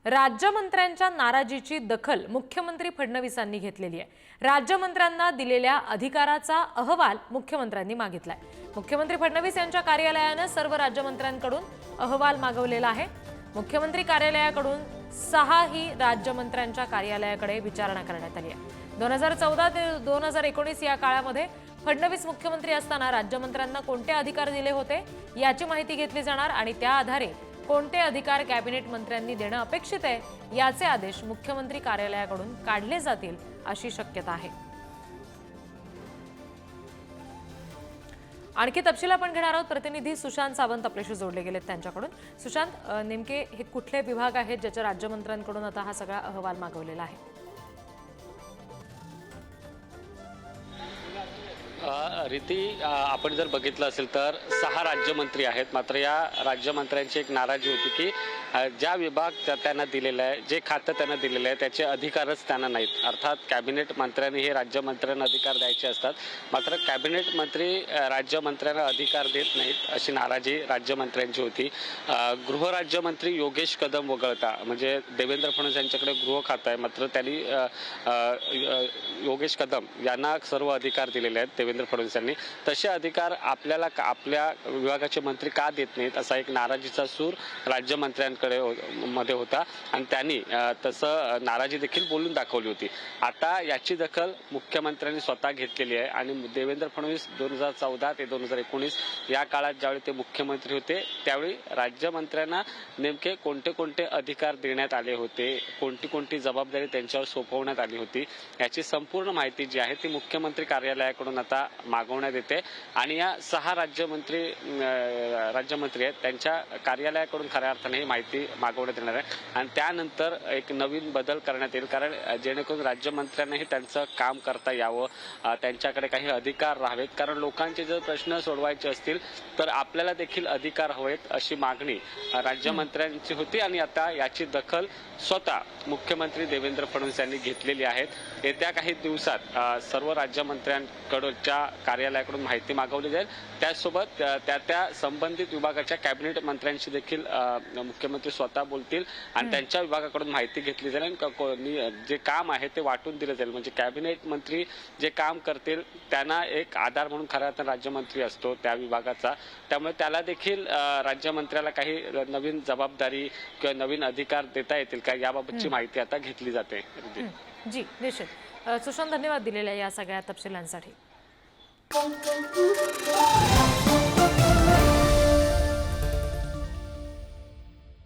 राज्यमंत्र्यांच्या नाराजीची दखल मुख्यमंत्री फडणवीसांनी घेतलेली आहे। राज्यमंत्र्यांना दिलेल्या अधिकाराचा अहवाल मुख्यमंत्र्यांनी मागितलाय। मुख्यमंत्री फडणवीस यांच्या कार्यालयाने सर्व राज्यमंत्र्यांकडून अहवाल मागवलेला आहे। मुख्यमंत्री कार्यालयाकडून 6 राज्यमंत्र्यांच्या कार्यालयाकडे विचारणा करण्यात आली आहे। 2014 ते 2019 या काळामध्ये फडणवीस मुख्यमंत्री असताना राज्यमंत्र्यांना कोणते अधिकार दिले होते याची माहिती घेतली जाणार आणि त्या आधारे कोणते अधिकार कॅबिनेट मंत्र्यांनी देणे अपेक्षित आहे याचे आदेश मुख्यमंत्री कार्यालयाकडून काढले जातील अशी शक्यता आहे। आणखी तपशील आपण घेणार आहोत। प्रतिनिधी सुशांत सावंत आपल्याशी जोडले गेलेत त्यांच्याकडून। सुशांत, नेमके हे कुठले विभाग आहेत ज्याच्या राज्यमंत्र्यांकडून आता हा सगळा अहवाल मागवलेला आहे? रीती, आपण जर बघितलं असेल तर 6 राज्यमंत्री आहेत। मात्र या राज्यमंत्र्यांची एक नाराजी होती की ज्या विभाग त्यांना दिलेला आहे, जे खातं त्यांना दिलेलं आहे त्याचे अधिकारच त्यांना नाहीत। अर्थात कॅबिनेट मंत्र्यांनी हे राज्यमंत्र्यांना अधिकार द्यायचे असतात, मात्र कॅबिनेट मंत्री राज्यमंत्र्यांना अधिकार देत नाहीत अशी नाराजी राज्यमंत्र्यांची होती। गृहराज्यमंत्री योगेश कदम वगळता, म्हणजे देवेंद्र फडणवीस यांच्याकडे गृह खातं आहे, मात्र त्यांनी योगेश कदम यांना सर्व अधिकार दिलेले आहेत देवेंद्र फडणवीस यांनी। तसे अधिकार आपल्याला आपल्या विभागाचे मंत्री का देत नाहीत असा एक नाराजीचा सूर राज्यमंत्र्यांकडे मध्ये होता आणि त्यांनी तसं नाराजी देखील बोलून दाखवली होती। आता याची दखल मुख्यमंत्र्यांनी स्वतः घेतलेली आहे आणि देवेंद्र फडणवीस 2014 ते 2019 या काळात ज्यावेळी ते मुख्यमंत्री होते त्यावेळी राज्यमंत्र्यांना नेमके कोणते कोणते अधिकार देण्यात आले होते, कोणती कोणती जबाबदारी त्यांच्यावर सोपवण्यात आली होती याची संपूर्ण माहिती जी आहे ती मुख्यमंत्री कार्यालयाकडून आता मागवण्यात येते आणि या 6 राज्यमंत्री आहेत त्यांच्या कार्यालयाकडून खऱ्या अर्थाने ही माहिती मागवण्यात येणार आहे आणि त्यानंतर एक नवीन बदल करण्यात येईल, कारण जेणेकरून राज्यमंत्र्यांनाही त्यांचं काम करता यावं, त्यांच्याकडे काही अधिकार राहावेत, कारण लोकांचे जर प्रश्न सोडवायचे असतील तर आपल्याला देखील अधिकार हवेत अशी मागणी राज्यमंत्र्यांची होती आणि आता याची दखल स्वतः मुख्यमंत्री देवेंद्र फडणवीस यांनी घेतलेली आहे। येत्या काही दिवसात सर्व राज्यमंत्र्यांकडच्या कार्यालयाकडून माहिती मागवली जाईल, त्याचसोबत त्या संबंधित विभागाच्या कॅबिनेट मंत्र्यांशी देखील मुख्यमंत्री स्वतः बोलतील आणि त्यांच्या विभागाकडून माहिती घेतली जाईल आणि जे काम आहे ते वाटून दिलं जाईल। म्हणजे कॅबिनेट मंत्री जे काम करतील त्यांना एक आधार म्हणून खऱ्या अर्थाने राज्यमंत्री असतो त्या विभागाचा, त्यामुळे त्याला देखील राज्यमंत्र्याला काही नवीन जबाबदारी किंवा नवीन अधिकार देता येतील का याबाबतची माहिती आता घेतली जाते। जी निश्चित। सुशांत, धन्यवाद दिलेल्या या सगळ्या तपशिलांसाठी।